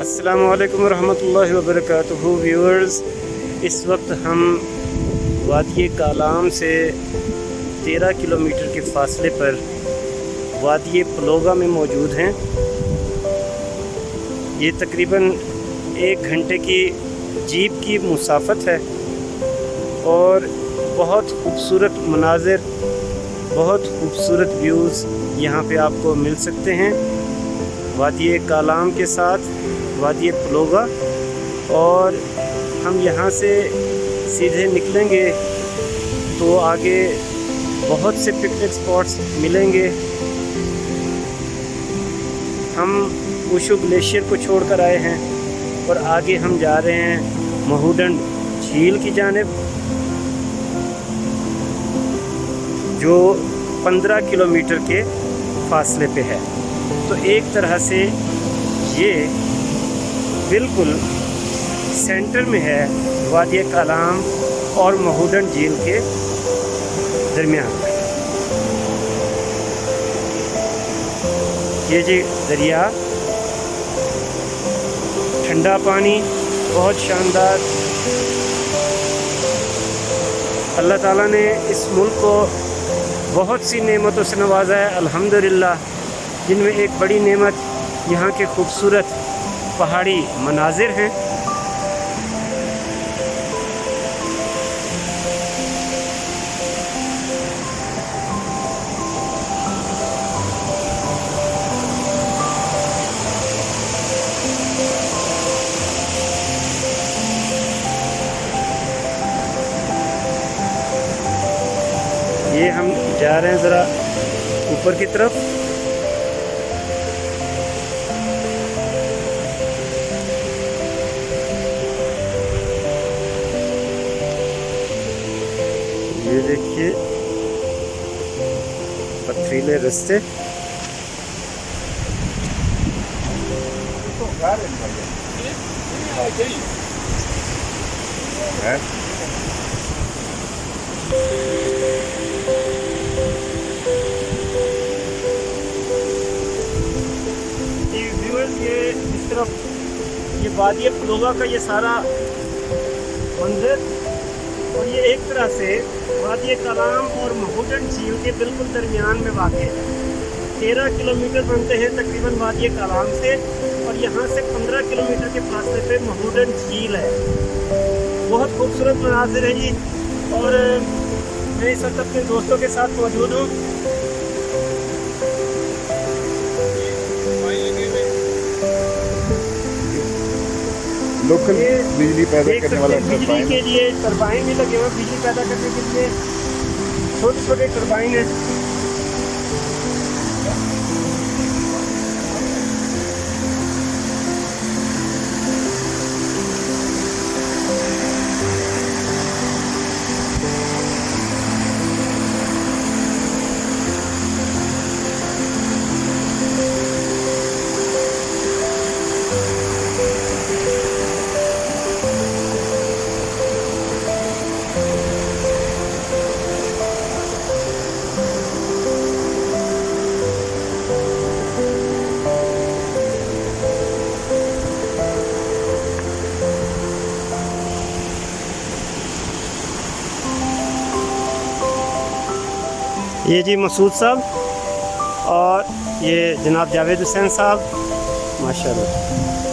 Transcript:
अस्सलामु अलैकुम रहमतुल्लाहि व बरकातुहू व्यूअर्स। इस वक्त हम वादी कालाम से 13 किलोमीटर के फासले पर वादी पलोगा में मौजूद हैं। ये तकरीबन 1 घंटे की जीप की मुसाफत है और बहुत खूबसूरत मनाज़िर, बहुत खूबसूरत व्यूज़ यहाँ पे आपको मिल सकते हैं वादी कालाम के साथ वादी पलोगा। और हम यहाँ से सीधे निकलेंगे तो आगे बहुत से पिकनिक स्पॉट्स मिलेंगे। हम उशु ग्लेशियर को छोड़कर आए हैं और आगे हम जा रहे हैं महूडन झील की जानिब, जो 15 किलोमीटर के फासले पे है। तो एक तरह से ये बिल्कुल सेंटर में है वादी कालाम और महूडन झील के दरमियान। ये जी दरिया, ठंडा पानी, बहुत शानदार। अल्लाह ताला ने इस मुल्क को बहुत सी नेमतों से नवाजा है अल्हम्दुलिल्लाह, जिनमें एक बड़ी नेमत यहाँ के खूबसूरत पहाड़ी मनाजिर हैं। ये हम जा रहे हैं ज़रा ऊपर की तरफ। ये देखिए पथरीले रास्ते। ये इस तरफ ये वादी पलोगा का ये सारा मंजर, और ये एक तरह से वादी कालाम और महूडन झील के बिल्कुल दरमियान में वाक़ है। 13 किलोमीटर बनते हैं तकरीबन वादी कालाम से, और यहाँ से 15 किलोमीटर के फासले पे महूडन झील है। बहुत खूबसूरत मनाज़िर है जी। और मैं इस वक्त अपने दोस्तों के साथ मौजूद हूँ। लोकल बिजली पैदा करने वाला बिजली के लिए टरबाइन भी लगे हुए, बिजली पैदा करने के लिए छोटे छोटे टरबाइन है। ये जी मसूद साहब और ये जनाब जावेद हुसैन साहब, माशाल्लाह।